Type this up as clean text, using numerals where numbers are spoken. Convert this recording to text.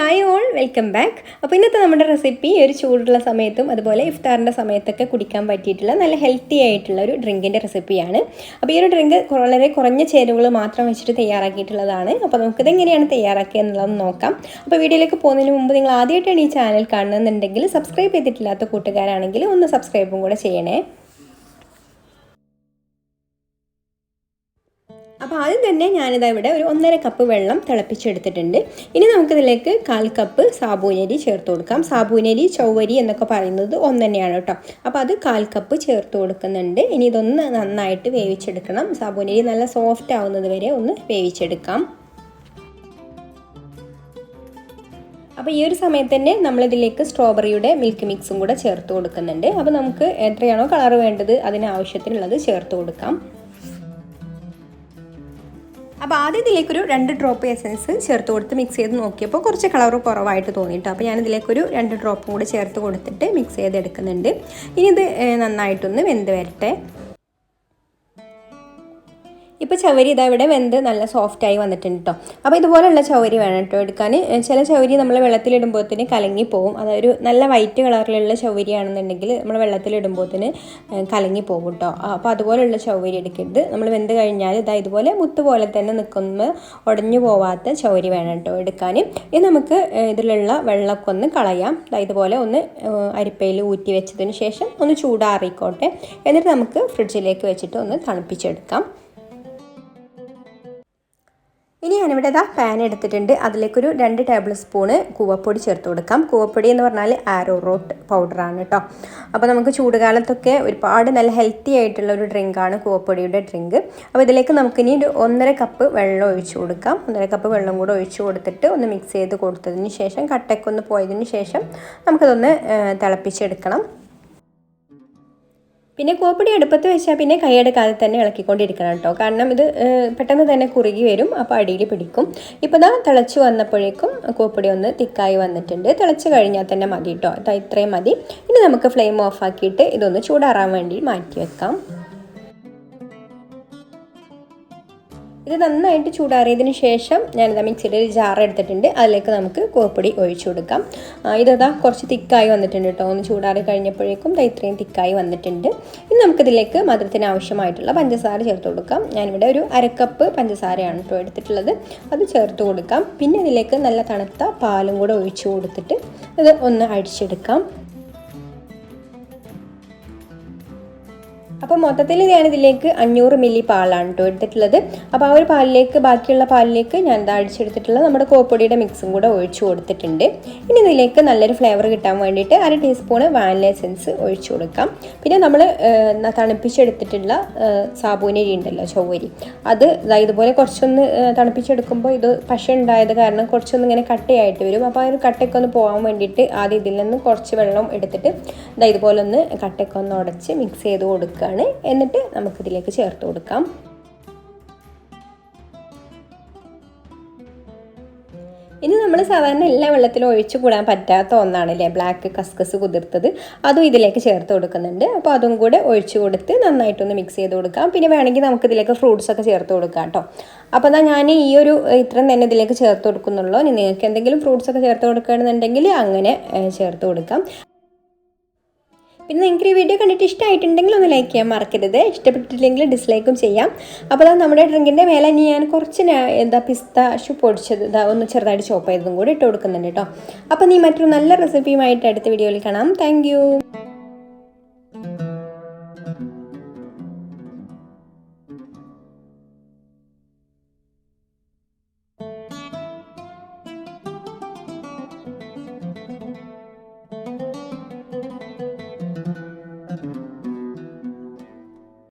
Hi all, welcome back. അപ്പോൾ ഇന്നത്തെ നമ്മുടെ റെസിപ്പി ഒരു ചൂടുള്ള സമയത്തും അതുപോലെ ഇഫ്താറിൻ്റെ സമയത്തൊക്കെ കുടിക്കാൻ പറ്റിയിട്ടുള്ള നല്ല ഹെൽത്തി ആയിട്ടുള്ള ഒരു ഡ്രിങ്കിൻ്റെ റെസിപ്പിയാണ്. അപ്പോൾ ഈ ഒരു ഡ്രിങ്ക് വളരെ കുറഞ്ഞ ചേരുവകൾ മാത്രം വെച്ചിട്ട് തയ്യാറാക്കിയിട്ടുള്ളതാണ്. അപ്പോൾ നമുക്കിത് എങ്ങനെയാണ് തയ്യാറാക്കുക എന്നുള്ളത് നോക്കാം. അപ്പോൾ വീഡിയോയിലേക്ക് പോകുന്നതിന് മുമ്പ് നിങ്ങൾ ആദ്യമായിട്ടാണ് ഈ ചാനൽ കാണുന്നുണ്ടെങ്കിൽ സബ്സ്ക്രൈബ് ചെയ്തിട്ടില്ലാത്ത കൂട്ടുകാരാണെങ്കിൽ ഒന്ന് സബ്സ്ക്രൈബും കൂടെ ചെയ്യണേ. അപ്പോൾ ആദ്യം തന്നെ ഞാനിതാ ഇവിടെ ഒരു 1.5 കപ്പ് വെള്ളം തിളപ്പിച്ചെടുത്തിട്ടുണ്ട്. ഇനി നമുക്കിതിലേക്ക് 1/4 കപ്പ് സാബൂനരി ചേർത്ത് കൊടുക്കാം. സാബൂനരി, ചൗവരി എന്നൊക്കെ പറയുന്നത് ഒന്ന് തന്നെയാണ് കേട്ടോ. അപ്പോൾ അത് 1/4 കപ്പ് ചേർത്ത് കൊടുക്കുന്നുണ്ട്. ഇനി ഇതൊന്ന് നന്നായിട്ട് വേവിച്ചെടുക്കണം. സാബൂനരി നല്ല സോഫ്റ്റ് ആവുന്നത് വരെ ഒന്ന് വേവിച്ചെടുക്കാം. അപ്പോൾ ഈ ഒരു സമയത്ത് തന്നെ നമ്മളിതിലേക്ക് സ്ട്രോബെറിയുടെ മിൽക്ക് മിക്സും കൂടെ ചേർത്ത് കൊടുക്കുന്നുണ്ട്. അപ്പോൾ നമുക്ക് എത്രയാണോ കളർ വേണ്ടത് അതിനാവശ്യത്തിനുള്ളത് ചേർത്ത് കൊടുക്കാം. അപ്പോൾ ആദ്യം ഇതിലേക്കൊരു 2 ഡ്രോപ്പ് എസൻസ് ചേർത്ത് കൊടുത്ത് മിക്സ് ചെയ്ത് നോക്കിയപ്പോൾ കുറച്ച് കളർ കുറവായിട്ട് തോന്നിയിട്ട് അപ്പോൾ ഞാനിതിലേക്കൊരു 2 ഡ്രോപ്പും കൂടി ചേർത്ത് കൊടുത്തിട്ട് മിക്സ് ചെയ്തെടുക്കുന്നുണ്ട്. ഇനി ഇത് നന്നായിട്ടൊന്ന് വെന്ത് വരട്ടെ. ഇപ്പോൾ ചവരി ഇതാ ഇവിടെ വെന്ത് നല്ല സോഫ്റ്റായി വന്നിട്ടുണ്ട് കേട്ടോ. അപ്പോൾ ഇതുപോലെയുള്ള ചവരി വേണം കേട്ടോ എടുക്കാൻ. ചില ചവരി നമ്മൾ വെള്ളത്തിലിടുമ്പോഴത്തേന് കലങ്ങിപ്പോവും. അതൊരു നല്ല വൈറ്റ് കളറിലുള്ള ചവരിയാണെന്നുണ്ടെങ്കിൽ നമ്മൾ വെള്ളത്തിലിടുമ്പോഴത്തേന് കലങ്ങിപ്പോകും കേട്ടോ. അപ്പോൾ അതുപോലെയുള്ള ചവരി എടുക്കരുത്. നമ്മൾ വെന്ത് കഴിഞ്ഞാൽ ഇതുപോലെ മുത്ത് പോലെ തന്നെ നിൽക്കുന്ന ഉടഞ്ഞു പോവാത്ത ചവരി വേണം കേട്ടോ എടുക്കാൻ. ഇനി നമുക്ക് ഇതിലുള്ള വെള്ളമൊക്കെ ഒന്ന് കളയാം. ഇതുപോലെ ഒന്ന് അരിപ്പയിൽ ഊറ്റി വെച്ചതിന് ശേഷം ഒന്ന് ചൂടാറിക്കോട്ടെ. എന്നിട്ട് നമുക്ക് ഫ്രിഡ്ജിലേക്ക് വെച്ചിട്ട് ഒന്ന് തണുപ്പിച്ചെടുക്കാം. ഇനി ഞാനിവിടെ പാൻ എടുത്തിട്ടുണ്ട്. അതിലേക്കൊരു 2 ടേബിൾ സ്പൂണ് കൂവപ്പൊടി ചേർത്ത് കൊടുക്കാം. കൂവപ്പൊടി എന്ന് പറഞ്ഞാൽ arrowroot പൗഡറാണ് കേട്ടോ. അപ്പോൾ നമുക്ക് ചൂടുകാലത്തൊക്കെ ഒരുപാട് നല്ല ഹെൽത്തി ആയിട്ടുള്ള ഒരു ഡ്രിങ്കാണ് കൂവപ്പൊടിയുടെ ഡ്രിങ്ക്. അപ്പോൾ ഇതിലേക്ക് നമുക്കിനി ഒരു 1.5 കപ്പ് വെള്ളം ഒഴിച്ച് കൊടുക്കാം. 1.5 കപ്പ് വെള്ളം കൂടെ ഒഴിച്ച് കൊടുത്തിട്ട് ഒന്ന് മിക്സ് ചെയ്ത് കൊടുത്തതിന് ശേഷം കട്ടയൊക്കെ ഒന്ന് പോയതിന് ശേഷം നമുക്കതൊന്ന് തിളപ്പിച്ചെടുക്കണം. പിന്നെ കൂവപ്പൊടി അടുപ്പത്ത് വെച്ചാൽ പിന്നെ കൈയെടുക്കാതെ തന്നെ ഇളക്കിക്കൊണ്ടിരിക്കണം കേട്ടോ. കാരണം ഇത് പെട്ടെന്ന് തന്നെ കുറുകി വരും. അപ്പോൾ അടിയിൽ പിടിക്കും. ഇപ്പോൾ തിളച്ച് വന്നപ്പോഴേക്കും കൂവപ്പൊടി ഒന്ന് തിക്കായി വന്നിട്ടുണ്ട്. തിളച്ച് കഴിഞ്ഞാൽ തന്നെ മതി കേട്ടോ. ഇത്രയും മതി. ഇനി നമുക്ക് ഫ്ലെയിം ഓഫ് ആക്കിയിട്ട് ഇതൊന്ന് ചൂടാറാൻ വേണ്ടി മാറ്റി വെക്കാം. ഇത് നന്നായിട്ട് ചൂടാറിയതിന് ശേഷം ഞാനിതാ മിക്സിയുടെ ഒരു ജാർ എടുത്തിട്ടുണ്ട്. അതിലേക്ക് നമുക്ക് കൂവപ്പൊടി ഒഴിച്ചു കൊടുക്കാം. ഇതാ കുറച്ച് തിക്കായി വന്നിട്ടുണ്ട് കേട്ടോ. ഒന്ന് ചൂടാറി കഴിഞ്ഞപ്പോഴേക്കും ഇത്രയും തിക്കായി വന്നിട്ടുണ്ട്. ഇനി നമുക്കിതിലേക്ക് മധുരത്തിന് ആവശ്യമായിട്ടുള്ള പഞ്ചസാര ചേർത്ത് കൊടുക്കാം. ഞാനിവിടെ ഒരു 1/2 കപ്പ് പഞ്ചസാരയാണ് കേട്ടോ എടുത്തിട്ടുള്ളത്. അത് ചേർത്ത് കൊടുക്കാം. പിന്നെ ഇതിലേക്ക് നല്ല തണുത്ത പാലും കൂടെ ഒഴിച്ചു കൊടുത്തിട്ട് ഇത് ഒന്ന് അടിച്ചെടുക്കാം. അപ്പോൾ മൊത്തത്തിൽ ഞാനിതിലേക്ക് 500 മില്ലി പാലാണ് കേട്ടോ എടുത്തിട്ടുള്ളത്. അപ്പോൾ ആ ഒരു പാലിലേക്ക് ബാക്കിയുള്ള പാലിലേക്ക് ഞാൻ അടിച്ചെടുത്തിട്ടുള്ള നമ്മുടെ കൂവപ്പൊടിയുടെ മിക്സും കൂടെ ഒഴിച്ചു കൊടുത്തിട്ടുണ്ട്. ഇനി ഇതിലേക്ക് നല്ലൊരു ഫ്ലേവർ കിട്ടാൻ വേണ്ടിയിട്ട് 1/2 ടീസ്പൂണ് വാനില എസൻസ് ഒഴിച്ചു കൊടുക്കാം. പിന്നെ നമ്മൾ തണുപ്പിച്ചെടുത്തിട്ടുള്ള സാബൂനരി ഉണ്ടല്ലോ, ചൗവരി, അത് ഇതുപോലെ കുറച്ചൊന്ന് തണുപ്പിച്ചെടുക്കുമ്പോൾ ഇത് പശ ഉണ്ടായത് കാരണം കുറച്ചൊന്ന് ഇങ്ങനെ കട്ടയായിട്ട് വരും. അപ്പോൾ ആ ഒരു കട്ടയൊക്കെ ഒന്ന് പോകാൻ വേണ്ടിയിട്ട് ആദ്യം ഇതിൽ നിന്ന് കുറച്ച് വെള്ളം എടുത്തിട്ട് ഇതുപോലെ ഒന്ന് കട്ടയൊക്കെ ഒന്ന് ഉടച്ച് മിക്സ് ചെയ്ത് കൊടുക്കുക. എന്നിട്ട് നമുക്കിതിലേക്ക് ചേർത്ത് കൊടുക്കാം. ഇനി നമ്മൾ സാധാരണ എല്ലാ വെള്ളത്തിലും ഒഴിച്ചു കൂടാൻ പറ്റാത്ത ഒന്നാണല്ലേ ബ്ലാക്ക് കസ്കസ് കുതിർത്തത്. അതും ഇതിലേക്ക് ചേർത്ത് കൊടുക്കുന്നുണ്ട്. അപ്പോൾ അതും കൂടെ ഒഴിച്ചു കൊടുത്ത് നന്നായിട്ടൊന്ന് മിക്സ് ചെയ്ത് കൊടുക്കാം. പിന്നെ വേണമെങ്കിൽ നമുക്കിതിലേക്ക് ഫ്രൂട്ട്സ് ഒക്കെ ചേർത്ത് കൊടുക്കാം കേട്ടോ. അപ്പോൾ ഞാൻ ഈ ഒരു ഇത്രയും തന്നെ ഇതിലേക്ക് ചേർത്ത് കൊടുക്കുന്നുള്ളൂ. ഇനി നിങ്ങൾക്ക് എന്തെങ്കിലും ഫ്രൂട്ട്സ് ഒക്കെ ചേർത്ത് കൊടുക്കുകയാണെന്നുണ്ടെങ്കിൽ അങ്ങനെ ചേർത്ത് കൊടുക്കാം. പിന്നെ നിങ്ങൾക്ക് ഈ വീഡിയോ കണ്ടിട്ട് ഇഷ്ടമായിട്ടുണ്ടെങ്കിൽ ഒന്ന് ലൈക്ക് ചെയ്യാൻ മറക്കരുത്. ഇഷ്ടപ്പെട്ടിട്ടില്ലെങ്കിൽ ഡിസ്ലൈക്കും ചെയ്യാം. അപ്പോൾ നമ്മുടെ ഡ്രിങ്കിൻ്റെ മേലെ ഇനി ഞാൻ കുറച്ച് പിസ്താഷ്യൂ പൊടിച്ചത് ഒന്ന് ചെറുതായിട്ട് ചോപ്പ് ചെയ്തതും കൂടി ഇട്ട് കൊടുക്കുന്നുണ്ട് കേട്ടോ. അപ്പോൾ മറ്റൊരു നല്ല റെസിപ്പിയുമായിട്ട് അടുത്ത വീഡിയോയിൽ കാണാം. താങ്ക്